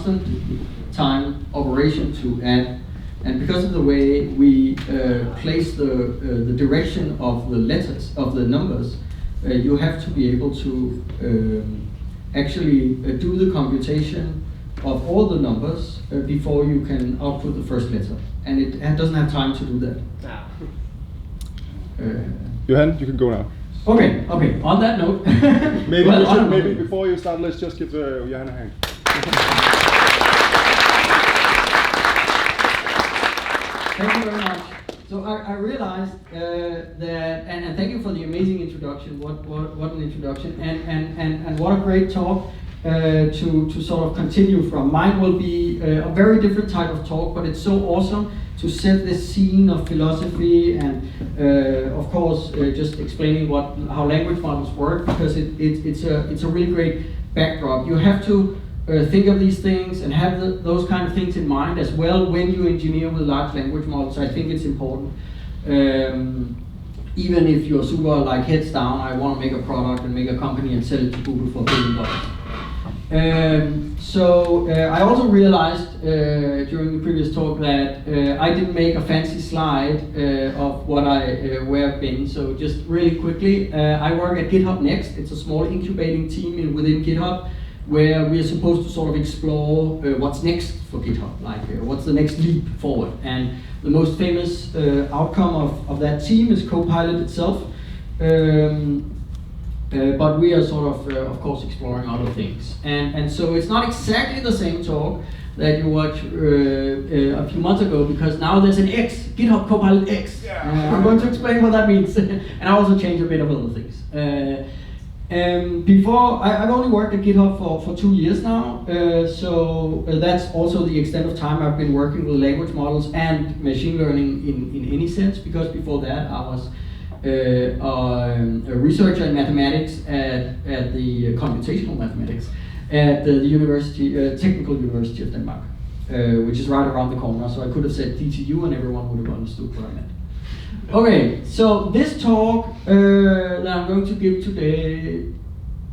constant time operation to add. And because of the way we place the direction of the letters, of the numbers, you have to be able to actually do the computation of all the numbers before you can output the first letter. And it doesn't have time to do that. Johan, you can go now. Okay. On that note, maybe before you start, let's just give Johan a hand. Thank you very much. So I realized that, and thank you for the amazing introduction. What an introduction, and what a great talk to sort of continue from. Mine will be a very different type of talk, but it's so awesome to set this scene of philosophy and of course just explaining how language models work, because it's a really great backdrop. You have to think of these things and have those kind of things in mind as well when you engineer with large language models. I think it's important. Even if you're super like heads down, I want to make a product and make a company and sell it to Google for $1 billion. I also realized during the previous talk that I didn't make a fancy slide of where I've been. So just really quickly, I work at GitHub Next. It's a small incubating team within GitHub, where we are supposed to sort of explore what's next for GitHub, like what's the next leap forward. And the most famous outcome of that team is Copilot itself. But we are sort of course, exploring other things. And so it's not exactly the same talk that you watched a few months ago, because now there's an X, GitHub Copilot X. I'm going to explain what that means. And I also change a bit of other things. Before, I've only worked at GitHub for 2 years now, so that's also the extent of time I've been working with language models and machine learning in any sense, because before that I was a researcher in mathematics at the computational mathematics at the Technical University of Denmark, which is right around the corner, so I could have said DTU and everyone would have understood what I meant. Okay, so this talk that I'm going to give today,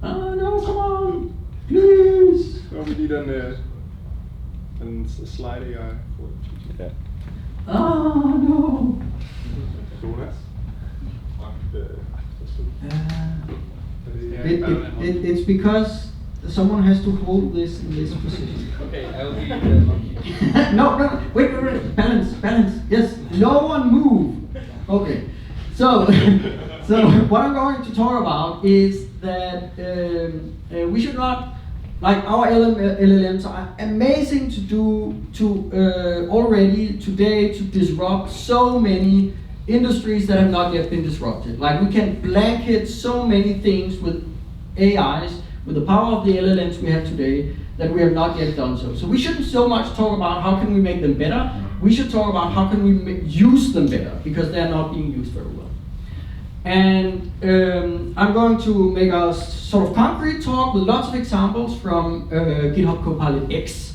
no, come on, please. So we need a slide AI for yeah. Oh no. Jonas. It's because someone has to hold this in this position. Okay, I'll be monkey. No, wait, balance. Yes, no one move. Okay, so what I'm going to talk about is that we should not, like our LLMs are amazing already today to disrupt so many industries that have not yet been disrupted. Like we can blanket so many things with AIs, with the power of the LLMs we have today, that we have not yet done so. So we shouldn't so much talk about how can we make them better. We should talk about how can we use them better, because they're not being used very well. And I'm going to make a sort of concrete talk with lots of examples from GitHub Copilot X.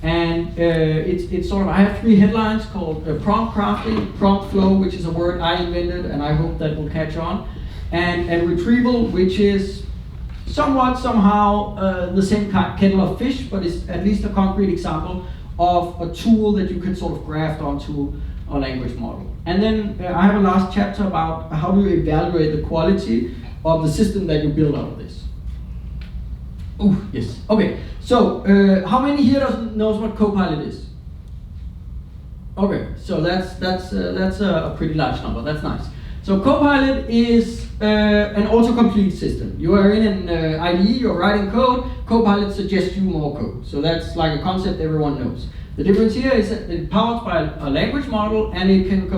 And it's sort of, I have 3 headlines called prompt crafting, prompt flow, which is a word I invented and I hope that will catch on, and retrieval, which is somehow the same kettle of fish, but it's at least a concrete example of a tool that you can sort of graft onto a language model. And then I have a last chapter about how do you evaluate the quality of the system that you build out of this. Oh, yes. Okay, so how many here knows what Copilot is? Okay, so that's a pretty large number. That's nice. So Copilot is an autocomplete system. You are in an IDE, you're writing code, Copilot suggests you more code. So that's like a concept everyone knows. The difference here is that it's powered by a language model, and it can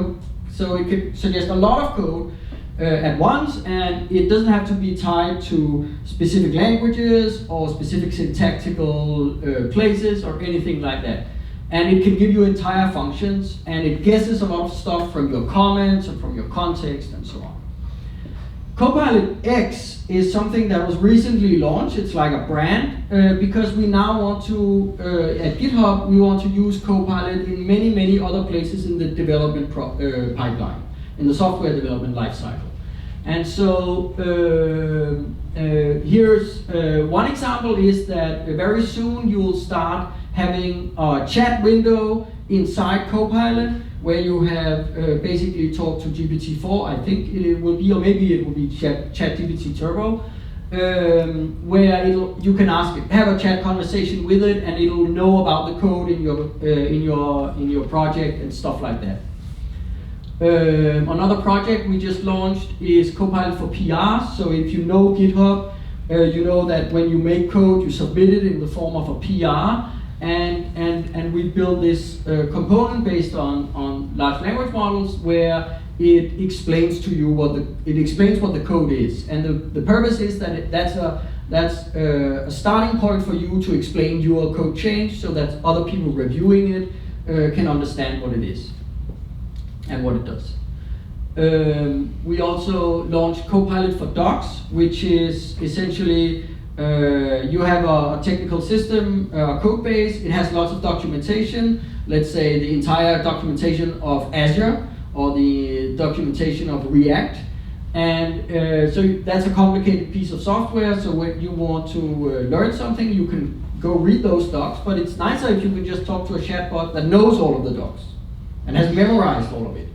suggest a lot of code at once, and it doesn't have to be tied to specific languages or specific syntactical places or anything like that. And it can give you entire functions, and it guesses a lot of stuff from your comments and from your context and so on. Copilot X is something that was recently launched. It's like a brand, because we now want to, at GitHub, we want to use Copilot in many other places in the development pipeline, in the software development lifecycle. And so here's one example is that very soon you will start having a chat window inside Copilot where you have basically talk to GPT-4, I think it will be, or maybe it will be ChatGPT Turbo, where you can ask it, have a chat conversation with it, and it'll know about the code in your project and stuff like that. Another project we just launched is Copilot for PR. So if you know GitHub, you know that when you make code, you submit it in the form of a PR, and we build this component based on large language models where it explains to you what the code is, and the purpose is that that's a starting point for you to explain your code change, so that other people reviewing it can understand what it is and what it does. We also launched Copilot for Docs, which is essentially you have a technical system, a code base. It has lots of documentation. Let's say the entire documentation of Azure or the documentation of React, and so that's a complicated piece of software. So when you want to learn something, you can go read those docs. But it's nicer if you can just talk to a chatbot that knows all of the docs and has memorized all of it.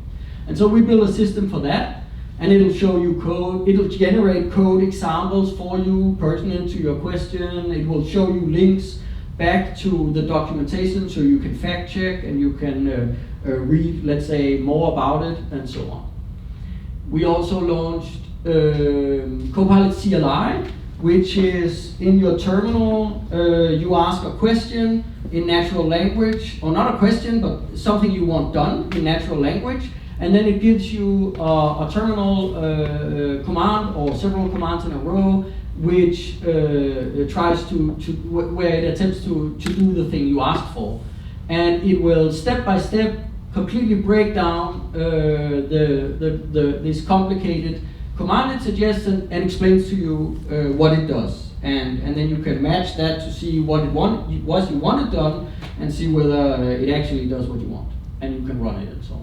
And so we build a system for that, and it'll show you code. It'll generate code examples for you pertinent to your question. It will show you links back to the documentation so you can fact check and you can read, let's say, more about it and so on. We also launched Copilot CLI, which is in your terminal. You ask a question in natural language, or not a question, but something you want done in natural language, and then it gives you a terminal command or several commands in a row, which tries where it attempts to do the thing you asked for, and it will step by step completely break down this complicated command it suggests and explains to you what it does, and then you can match that to see what you want it done, and see whether it actually does what you want, and you can run it and so on.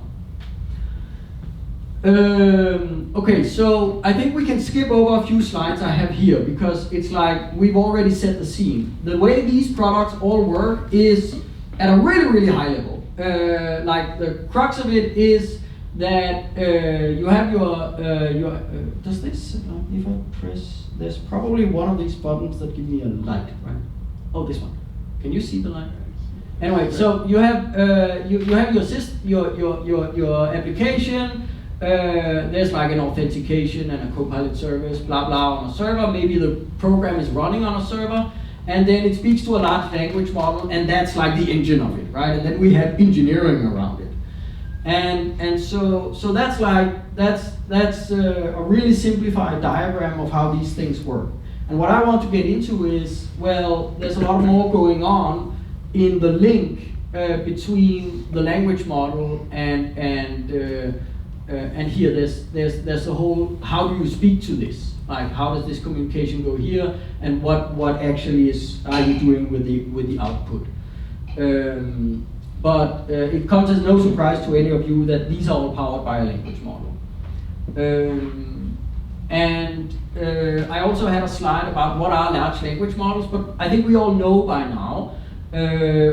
Okay, so I think we can skip over a few slides I have here, because it's like we've already set the scene. The way these products all work is at a really, really high level. Like the crux of it is that you have your does this, if I press, there's probably one of these buttons that give me a light, right? Oh, this one. Can you see the light? Anyway, so you have your application. There's like an authentication and a Copilot service, blah blah, on a server. Maybe the program is running on a server, and then it speaks to a large language model, and that's like the engine of it, right? And then we have engineering around it, and so that's a really simplified diagram of how these things work. And what I want to get into is, well, there's a lot more going on in the link between the language model and here there's a whole, how do you speak to this? Like, how does this communication go here, and what actually are you doing with the output? But it comes as no surprise to any of you that these are all powered by a language model. And I also had a slide about what are large language models, but I think we all know by now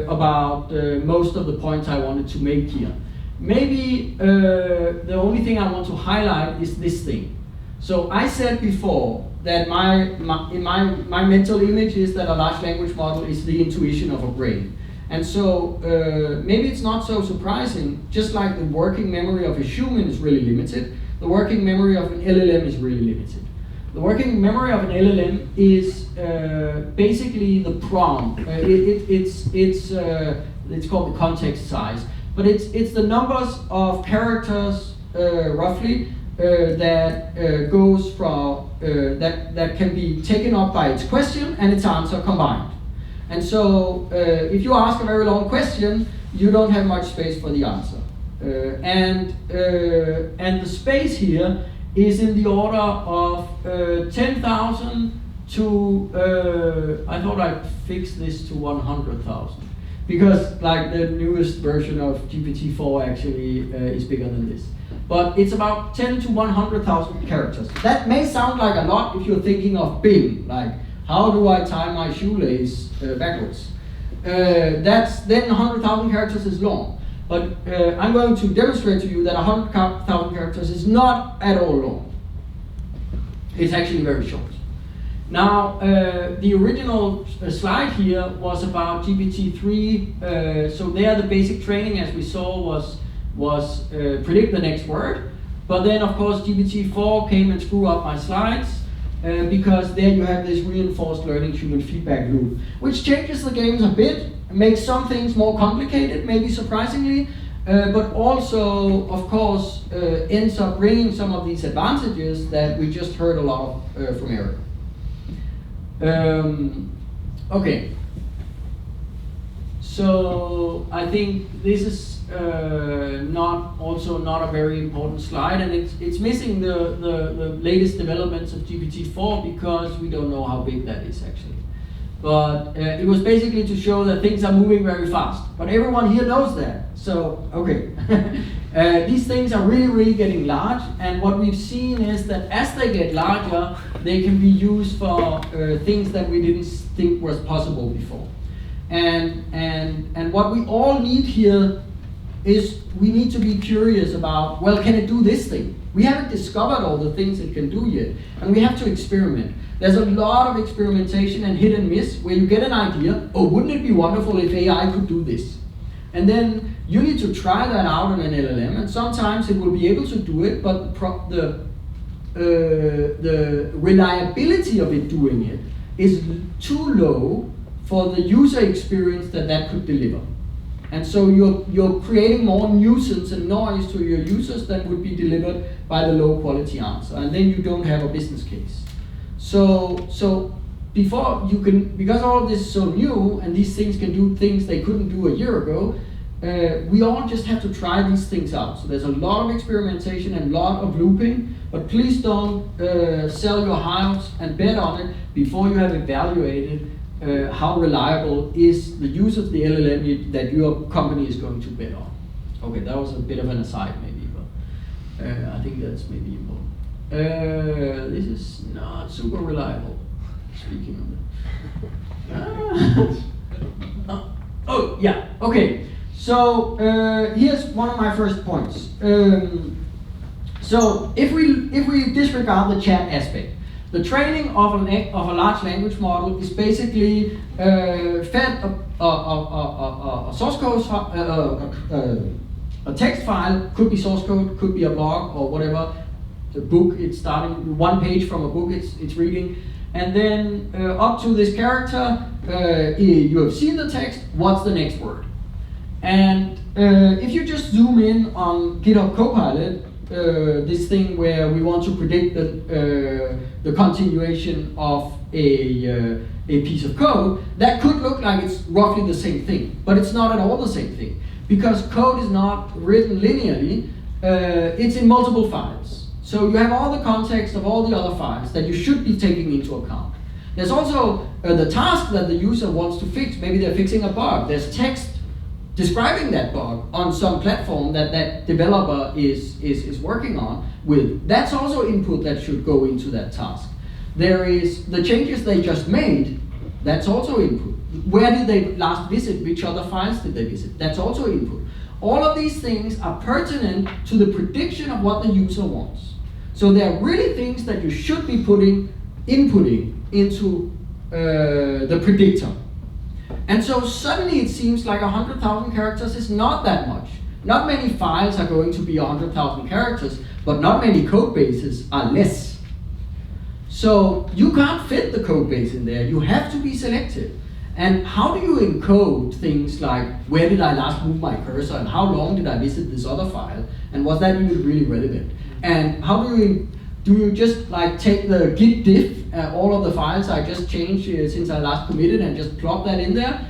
about most of the points I wanted to make here. Maybe the only thing I want to highlight is this thing. So I said before that my mental image is that a large language model is the intuition of a brain. And so maybe it's not so surprising, just like the working memory of a human is really limited, the working memory of an LLM is really limited. The working memory of an LLM is basically the prompt. It's called the context size. But it's the numbers of characters roughly that goes from that can be taken up by its question and its answer combined. And so if you ask a very long question, you don't have much space for the answer. And the space here is in the order of 10,000 to I thought I'd fix this to 100,000. Because like the newest version of GPT-4 actually is bigger than this. But it's about 10 to 100,000 characters. That may sound like a lot if you're thinking of Bing, like how do I tie my shoelace backwards? that's then 100,000 characters is long. But I'm going to demonstrate to you that 100,000 characters is not at all long. It's actually very short. Now, the original slide here was about GPT-3. So there the basic training, as we saw, was predict the next word. But then, of course, GPT-4 came and screwed up my slides because there you have this reinforced learning human feedback loop, which changes the games a bit, makes some things more complicated, maybe surprisingly, but also, of course, ends up bringing some of these advantages that we just heard a lot of from Eric. Okay, so I think this is not a very important slide, and it's missing the latest developments of GPT-4 because we don't know how big that is actually. But it was basically to show that things are moving very fast. But everyone here knows that. So, okay. These things are really, really getting large. And what we've seen is that as they get larger, they can be used for things that we didn't think was possible before. And what we all need here is we need to be curious about, well, can it do this thing? We haven't discovered all the things it can do yet. And we have to experiment. There's a lot of experimentation and hit and miss where you get an idea, oh, wouldn't it be wonderful if AI could do this? And then you need to try that out on an LLM, and sometimes it will be able to do it, but the reliability of it doing it is too low for the user experience that could deliver. And so you're creating more nuisance and noise to your users than would be delivered by the low quality answer, and then you don't have a business case. So before you can, because all of this is so new and these things can do things they couldn't do a year ago, we all just have to try these things out. So there's a lot of experimentation and a lot of looping, but please don't sell your house and bet on it before you have evaluated how reliable is the use of the LLM that your company is going to bet on. Okay, that was a bit of an aside maybe, but I think that's maybe important. This is not super reliable, speaking of that. Oh, yeah, okay. So here's one of my first points. So if we disregard the chat aspect, the training of a large language model is basically fed a source code, a text file, could be source code, could be a blog or whatever, the book, it's starting one page from a book it's reading, and then up to this character, you have seen the text, what's the next word? And if you just zoom in on GitHub Copilot, this thing where we want to predict the continuation of a piece of code, that could look like it's roughly the same thing, but it's not at all the same thing, because code is not written linearly, it's in multiple files. So you have all the context of all the other files that you should be taking into account. There's also the task that the user wants to fix. Maybe they're fixing a bug. There's text describing that bug on some platform that developer is working on with. That's also input that should go into that task. There is the changes they just made. That's also input. Where did they last visit? Which other files did they visit? That's also input. All of these things are pertinent to the prediction of what the user wants. So there are really things that you should be inputting into the predictor. And so suddenly it seems like 100,000 characters is not that much. Not many files are going to be 100,000 characters, but not many code bases are less. So you can't fit the code base in there. You have to be selective. And how do you encode things like, where did I last move my cursor, and how long did I visit this other file, and was that even really relevant? And how do you just like take the git diff, all of the files I just changed since I last committed, and just plop that in there?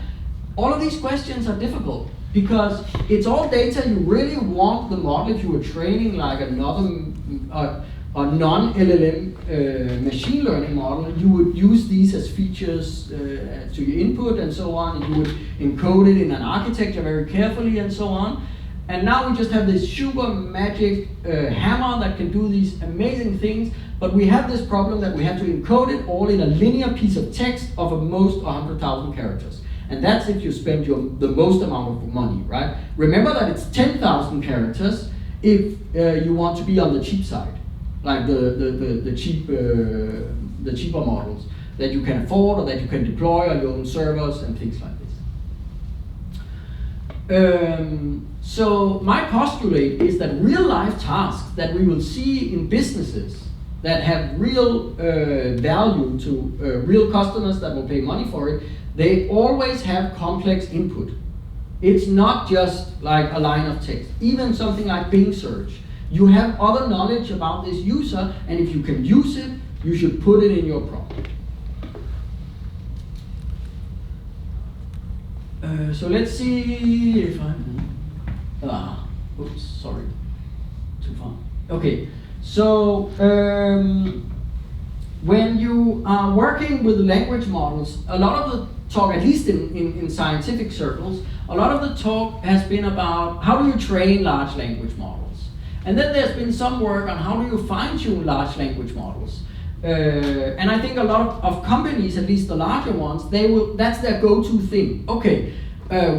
All of these questions are difficult because it's all data you really want the model. If you were training like another a non-LLM machine learning model, you would use these as features to your input and so on, and you would encode it in an architecture very carefully and so on. And now we just have this super magic hammer that can do these amazing things, but we have this problem that we have to encode it all in a linear piece of text of at most 100,000 characters. And that's if you spend the most amount of money, right? Remember that it's 10,000 characters if you want to be on the cheap side, like the cheaper models that you can afford or that you can deploy on your own servers and things like this. So my postulate is that real life tasks that we will see in businesses that have real value to real customers that will pay money for it, they always have complex input. It's not just like a line of text. Even something like Bing search. You have other knowledge about this user, and if you can use it, you should put it in your prompt. So let's see if oops, sorry, too far. Okay, so when you are working with language models, a lot of the talk, at least in scientific circles, a lot of the talk has been about how do you train large language models. And then there's been some work on how do you fine-tune large language models. And I think a lot of companies, at least the larger ones, that's their go-to thing. Okay,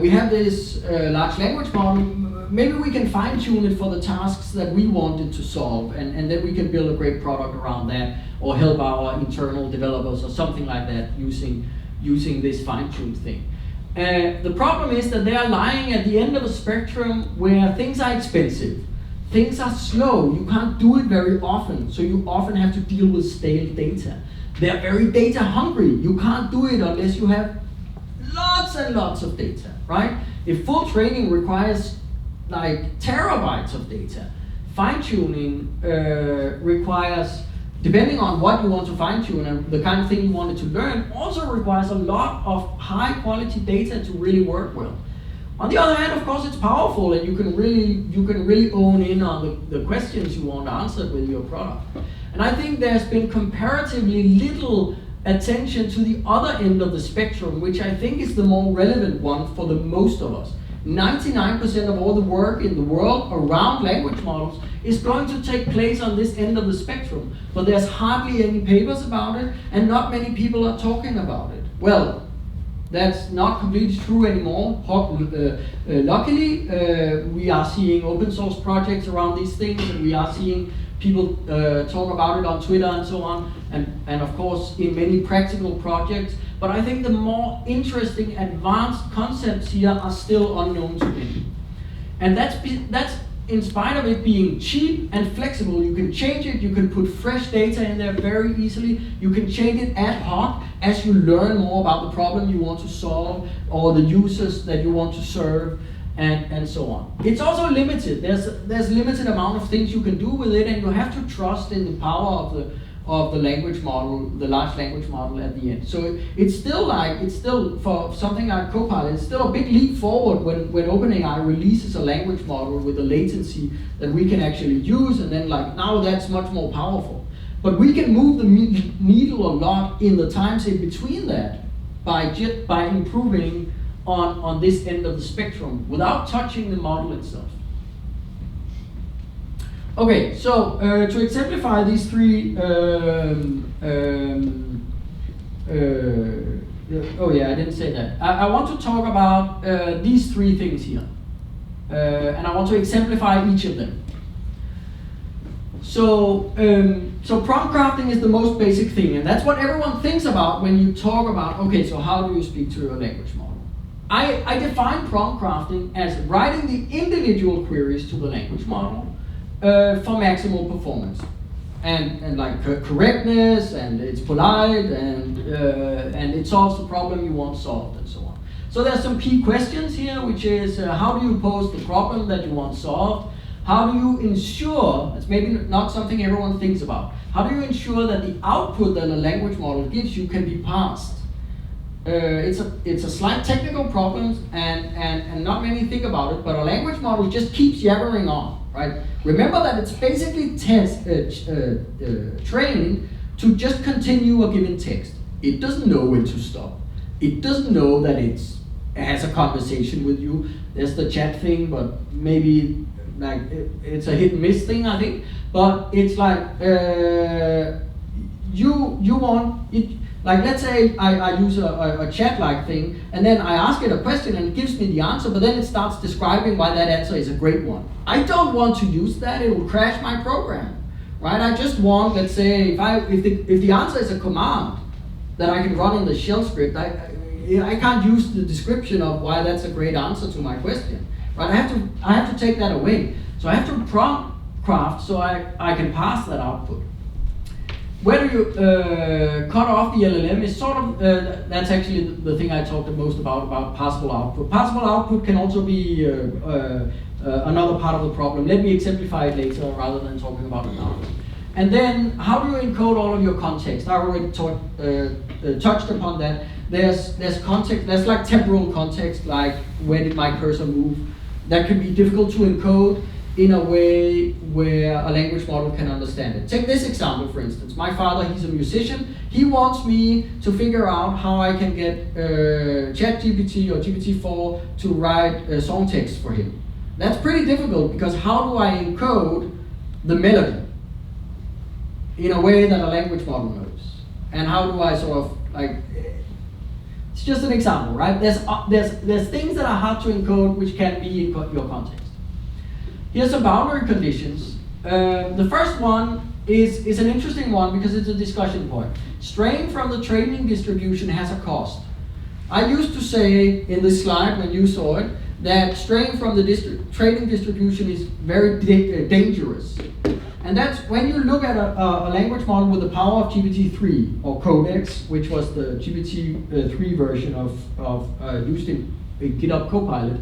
we have this large language model, maybe we can fine-tune it for the tasks that we want it to solve, and then we can build a great product around that, or help our internal developers or something like that using this fine-tuned thing. The problem is that they are lying at the end of a spectrum where things are expensive. Things are slow, you can't do it very often, so you often have to deal with stale data. They're very data hungry. You can't do it unless you have lots and lots of data, right? If full training requires like terabytes of data, fine-tuning requires, depending on what you want to fine-tune and the kind of thing you wanted to learn, also requires a lot of high-quality data to really work well. On the other hand, of course, it's powerful, and you can really own in on the questions you want answered with your product. And I think there's been comparatively little attention to the other end of the spectrum, which I think is the more relevant one for the most of us. 99% of all the work in the world around language models is going to take place on this end of the spectrum, but there's hardly any papers about it, and not many people are talking about it. Well, that's not completely true anymore. Luckily, we are seeing open source projects around these things, and we are seeing people talk about it on Twitter and so on, and of course in many practical projects. But I think the more interesting advanced concepts here are still unknown to many. And that's in spite of it being cheap and flexible. You can change it, you can put fresh data in there very easily, you can change it ad hoc as you learn more about the problem you want to solve or the users that you want to serve, and so on. It's also limited. There's limited amount of things you can do with it, and you have to trust in the power of the language model, the large language model at the end. So it's still for something like Copilot, it's still a big leap forward when OpenAI releases a language model with a latency that we can actually use, and then like now that's much more powerful. But we can move the needle a lot in the times in between that by improving on this end of the spectrum without touching the model itself. Okay, so to exemplify these three, oh yeah, I didn't say that. I want to talk about these three things here, and I want to exemplify each of them. So, so prompt crafting is the most basic thing, and that's what everyone thinks about when you talk about, okay, so how do you speak to your language model? I define prompt crafting as writing the individual queries to the language model for maximal performance, and like correctness, and it's polite, and it solves the problem you want solved, and so on. So there's some key questions here, which is how do you pose the problem that you want solved? How do you ensure, it's maybe not something everyone thinks about, how do you ensure that the output that a language model gives you can be parsed? It's a slight technical problem, and not many think about it, but a language model just keeps yabbering on, right? Remember that it's basically trained to just continue a given text. It doesn't know when to stop. It doesn't know that it has a conversation with you. There's the chat thing, but maybe like it's a hit and miss thing, I think. But it's like you want it. Like let's say I use a chat-like thing, and then I ask it a question and it gives me the answer, but then it starts describing why that answer is a great one. I don't want to use that, it will crash my program, right? I just want, let's say, if the answer is a command that I can run in the shell script, I can't use the description of why that's a great answer to my question, right? I have to take that away. So I have to prompt craft so I can pass that output. Whether you cut off the LLM is sort of, that's actually the thing I talked the most about passable output. Passable output can also be another part of the problem. Let me exemplify it later rather than talking about it now. And then, how do you encode all of your context? I already touched upon that. There's context, there's like temporal context, like where did my cursor move? That can be difficult to encode in a way where a language model can understand it. Take this example, for instance. My father, he's a musician. He wants me to figure out how I can get ChatGPT or GPT-4 to write song text for him. That's pretty difficult because how do I encode the melody in a way that a language model knows? And how do I sort of like, it's just an example, right? There's things that are hard to encode which can be in your context. Here's some boundary conditions. The first one is an interesting one because it's a discussion point. Straying from the training distribution has a cost. I used to say in this slide when you saw it that straying from the training distribution is very dangerous. And that's when you look at a language model with the power of GPT-3 or Codex, which was the GPT-3 version of used in GitHub Copilot.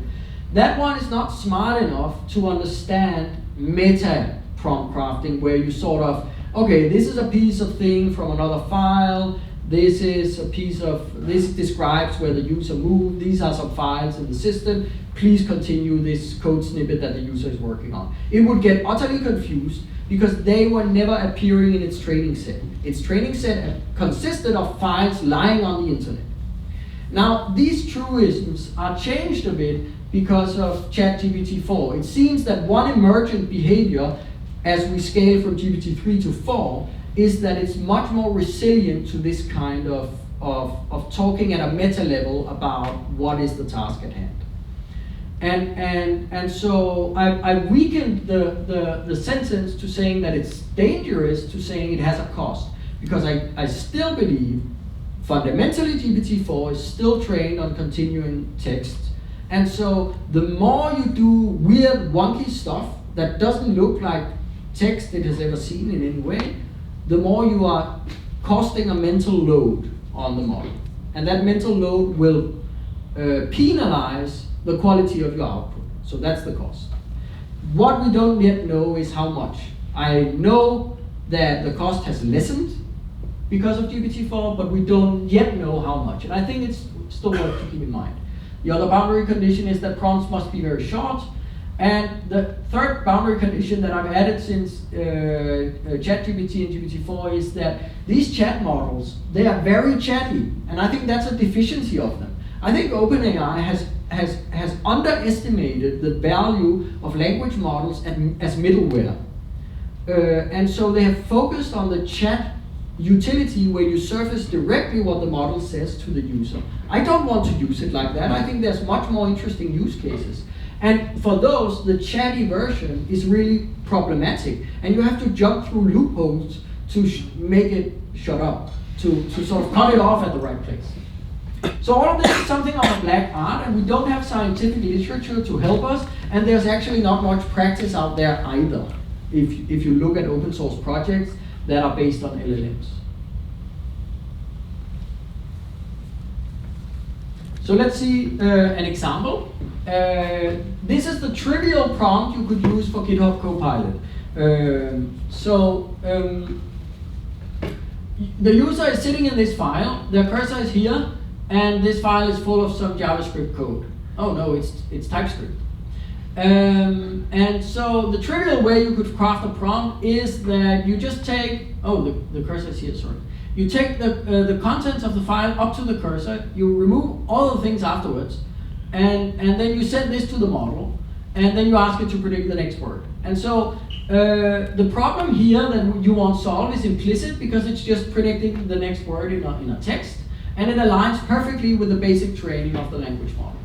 That one is not smart enough to understand meta prompt crafting, where you sort of, okay, this is a piece of thing from another file, this is a piece of, this describes where the user moved, these are some files in the system, please continue this code snippet that the user is working on. It would get utterly confused because they were never appearing in its training set. Its training set consisted of files lying on the internet. Now, these truisms are changed a bit because of ChatGPT-4. It seems that one emergent behavior as we scale from GPT-3 to 4 is that it's much more resilient to this kind of talking at a meta level about what is the task at hand. And so I weakened the sentence to saying that it's dangerous to saying it has a cost, because I still believe fundamentally GPT-4 is still trained on continuing text. And so the more you do weird, wonky stuff that doesn't look like text it has ever seen in any way, the more you are costing a mental load on the model. And that mental load will penalize the quality of your output. So that's the cost. What we don't yet know is how much. I know that the cost has lessened because of GPT-4, but we don't yet know how much. And I think it's still worth to keep in mind. The other boundary condition is that prompts must be very short. And the third boundary condition that I've added since ChatGPT and GPT-4 is that these chat models, they are very chatty. And I think that's a deficiency of them. I think OpenAI has underestimated the value of language models as middleware. And so they have focused on the chat utility where you surface directly what the model says to the user. I don't want to use it like that. I think there's much more interesting use cases. And for those, the chatty version is really problematic. And you have to jump through loopholes to make it shut up, to sort of cut it off at the right place. So all of this is something of a black art, and we don't have scientific literature to help us, and there's actually not much practice out there either, if you look at open source projects that are based on LLMs. So let's see an example. This is the trivial prompt you could use for GitHub Copilot. The user is sitting in this file, their cursor is here, and this file is full of some JavaScript code. Oh no, it's TypeScript. And so the trivial way you could craft a prompt is that you just take, the cursor is here, sorry. You take the contents of the file up to the cursor, you remove all the things afterwards, and then you send this to the model, and then you ask it to predict the next word. And so the problem here that you want solved is implicit because it's just predicting the next word in a text, and it aligns perfectly with the basic training of the language model.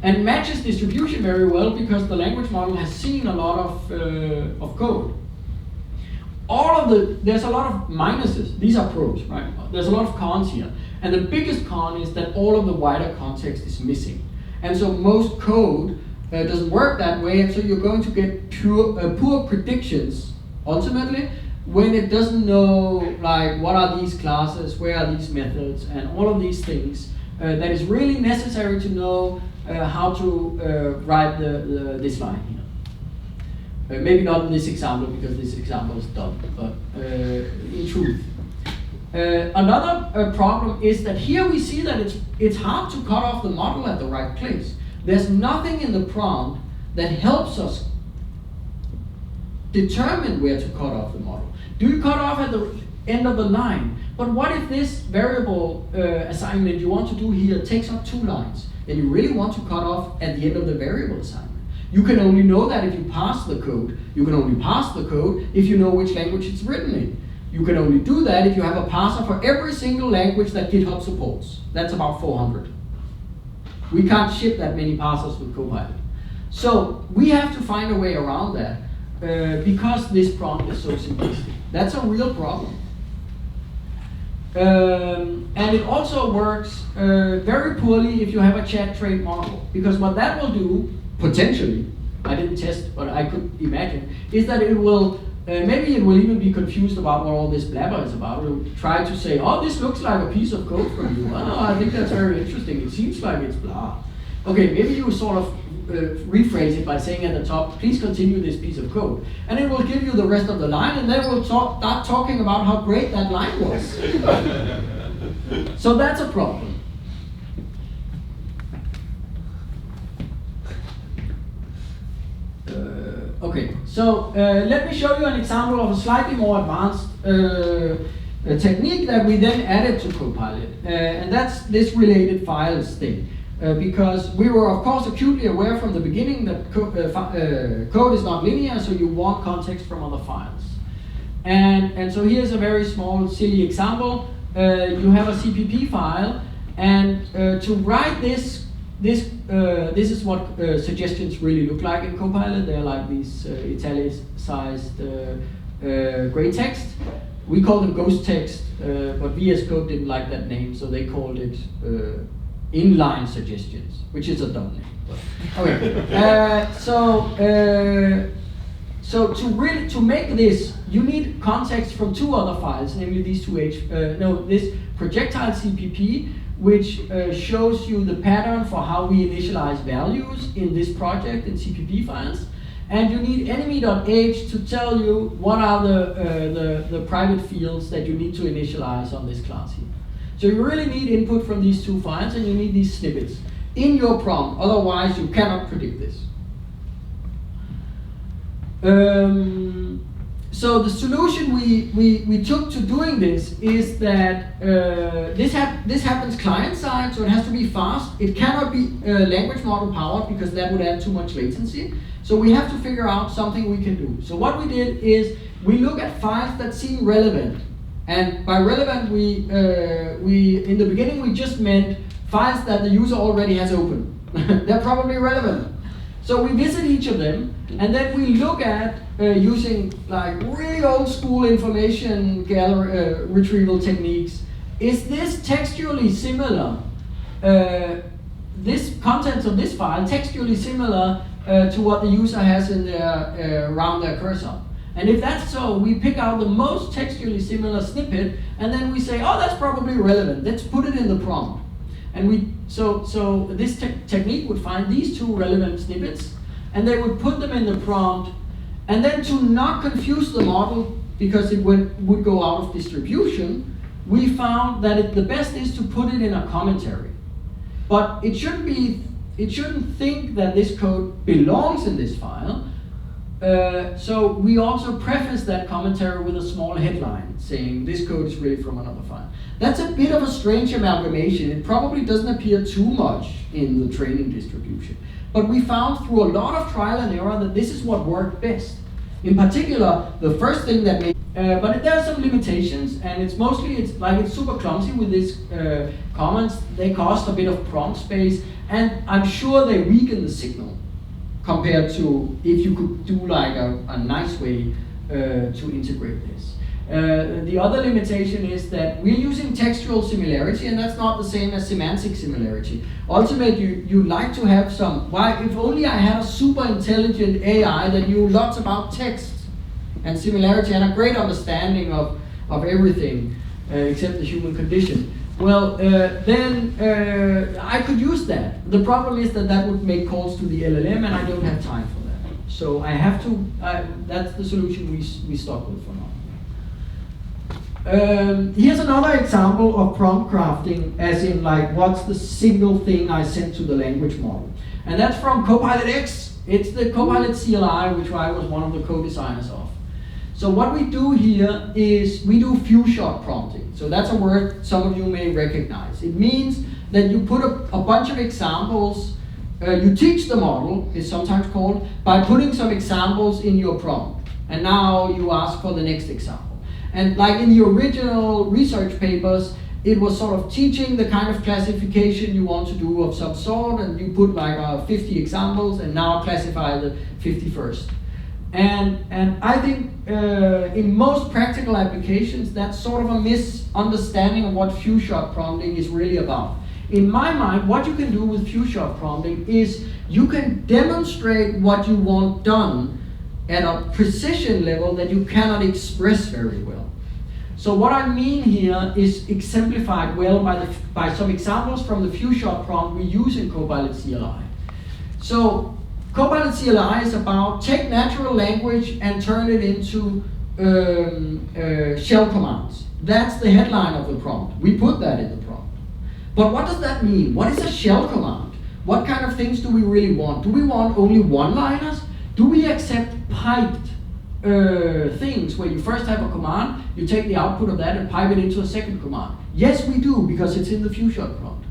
And matches distribution very well because the language model has seen a lot of code. There's a lot of minuses. These are pros, right? There's a lot of cons here. And the biggest con is that all of the wider context is missing. And so most code doesn't work that way, and so you're going to get poor predictions ultimately when it doesn't know like what are these classes, where are these methods, and all of these things that is really necessary to know how to write this line here. Maybe not in this example because this example is dumb, but in truth. Another problem is that here we see that it's hard to cut off the model at the right place. There's nothing in the prompt that helps us determine where to cut off the model. Do you cut off at the end of the line? But what if this variable assignment you want to do here takes up 2 lines, and you really want to cut off at the end of the variable assignment? You can only know that if you pass the code. You can only pass the code if you know which language it's written in. You can only do that if you have a parser for every single language that GitHub supports. That's about 400. We can't ship that many parsers with Copilot. So we have to find a way around that because this prompt is so simplistic. That's a real problem. And it also works very poorly if you have a chat-trained model, because what that will do, potentially, I didn't test, but I could imagine, is that it will, maybe it will even be confused about what all this blabber is about. It will try to say, oh, this looks like a piece of code from you. Oh, I think that's very interesting. It seems like it's blah. Okay, maybe you sort of rephrase it by saying at the top, please continue this piece of code. And it will give you the rest of the line, and then we'll start talking about how great that line was. So that's a problem. Okay, so let me show you an example of a slightly more advanced technique that we then added to Copilot. And that's this related files thing. Because we were, of course, acutely aware from the beginning that code is not linear, so you want context from other files. And so here's a very small, silly example. You have a CPP file, and to write this is what suggestions really look like in Copilot. They're like these italicized gray text. We call them ghost text, but VS Code didn't like that name, so they called it inline suggestions, which is a dumb name. But, okay. So to make this, you need context from 2 other files, namely these this projectile CPP, which shows you the pattern for how we initialize values in this project in CPP files, and you need enemy.h to tell you what are the private fields that you need to initialize on this class here. So you really need input from these 2 files, and you need these snippets in your prompt, otherwise you cannot predict this. So the solution we took to doing this is that this happens client-side, so it has to be fast. It cannot be language model powered because that would add too much latency. So we have to figure out something we can do. So what we did is we look at files that seem relevant. And by relevant, we in the beginning we just meant files that the user already has open. They're probably relevant. So we visit each of them, and then we look at using like really old school information retrieval techniques. Is this textually similar? This contents of this file textually similar to what the user has in their around their cursor? And if that's so, we pick out the most textually similar snippet, and then we say, oh, that's probably relevant. Let's put it in the prompt. And so this technique would find these 2 relevant snippets, and they would put them in the prompt. And then to not confuse the model, because it would go out of distribution, we found that the best is to put it in a commentary. But it shouldn't think that this code belongs in this file. So we also preface that commentary with a small headline saying this code is really from another file. That's a bit of a strange amalgamation. It probably doesn't appear too much in the training distribution. but we found through a lot of trial and error that this is what worked best. In particular, the first thing that made, but there are some limitations, and it's super clumsy with these comments. They cost a bit of prompt space, and I'm sure they weaken the signal compared to if you could do like a nice way to integrate this. The other limitation is that we're using textual similarity, and that's not the same as semantic similarity. Ultimately, you like to have some, if only I had a super intelligent AI that knew lots about text and similarity and a great understanding of everything except the human condition. Well, then I could use that. The problem is that would make calls to the LLM, and I don't have time for that. So I have to, that's the solution we stuck with for now. Here's another example of prompt crafting, as in like, what's the single thing I sent to the language model? And that's from Copilot X. It's the Copilot CLI, which I was one of the co-designers of. So what we do here is we do few-shot prompting. So that's a word some of you may recognize. It means that you put a bunch of examples, you teach the model, is sometimes called, by putting some examples in your prompt. And now you ask for the next example. And like in the original research papers, it was sort of teaching the kind of classification you want to do of some sort, and you put like 50 examples and now classify the 51st. And I think in most practical applications, that's sort of a misunderstanding of what few-shot prompting is really about. In my mind, what you can do with few-shot prompting is you can demonstrate what you want done at a precision level that you cannot express very well. So what I mean here is exemplified well by some examples from the few-shot prompt we use in Copilot CLI. So Copilot CLI is about take natural language and turn it into shell commands. That's the headline of the prompt. We put that in the prompt. But what does that mean? What is a shell command? What kind of things do we really want? Do we want only one-liners? Do we accept piped things where you first have a command, you take the output of that and pipe it into a second command? Yes, we do, because it's in the few-shot prompt.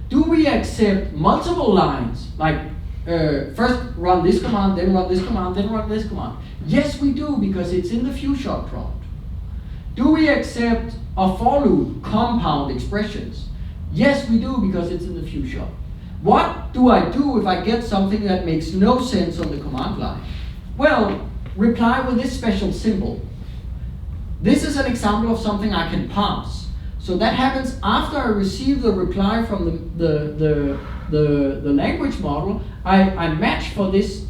Do we accept multiple lines, like first run this command, then run this command, then run this command? Yes, we do, because it's in the few-shot prompt. Do we accept a for loop, compound expressions? Yes, we do, because it's in the few-shot. What do I do if I get something that makes no sense on the command line? Well, reply with this special symbol. This is an example of something I can pass. So that happens after I receive the reply from the language model. I match for this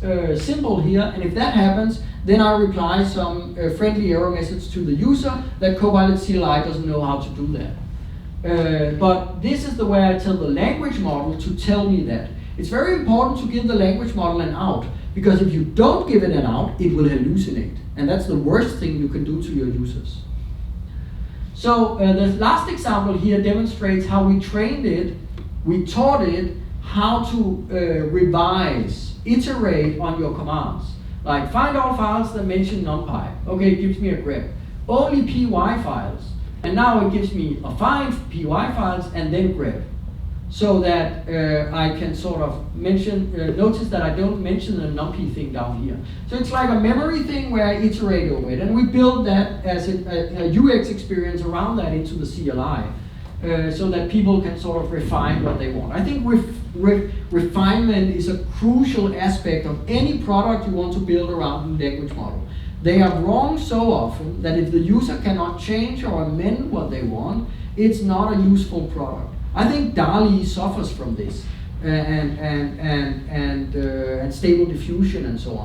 symbol here, and if that happens, then I reply some friendly error message to the user that Copilot CLI doesn't know how to do that. But this is the way I tell the language model to tell me that. It's very important to give the language model an out, because if you don't give it an out, it will hallucinate. And that's the worst thing you can do to your users. So the last example here demonstrates how we trained it, we taught it how to revise, iterate on your commands. Like find all files that mention NumPy. Okay, it gives me a grep. Only py files. And now it gives me a 5 py files and then grep. So that I can sort of mention, notice that I don't mention the numpy thing down here. So it's like a memory thing where I iterate over it. And we build that as a UX experience around that into the CLI. So that people can sort of refine what they want. I think refinement is a crucial aspect of any product you want to build around the language model. They are wrong so often that if the user cannot change or amend what they want, it's not a useful product. I think DALL-E suffers from this, and Stable Diffusion and so on.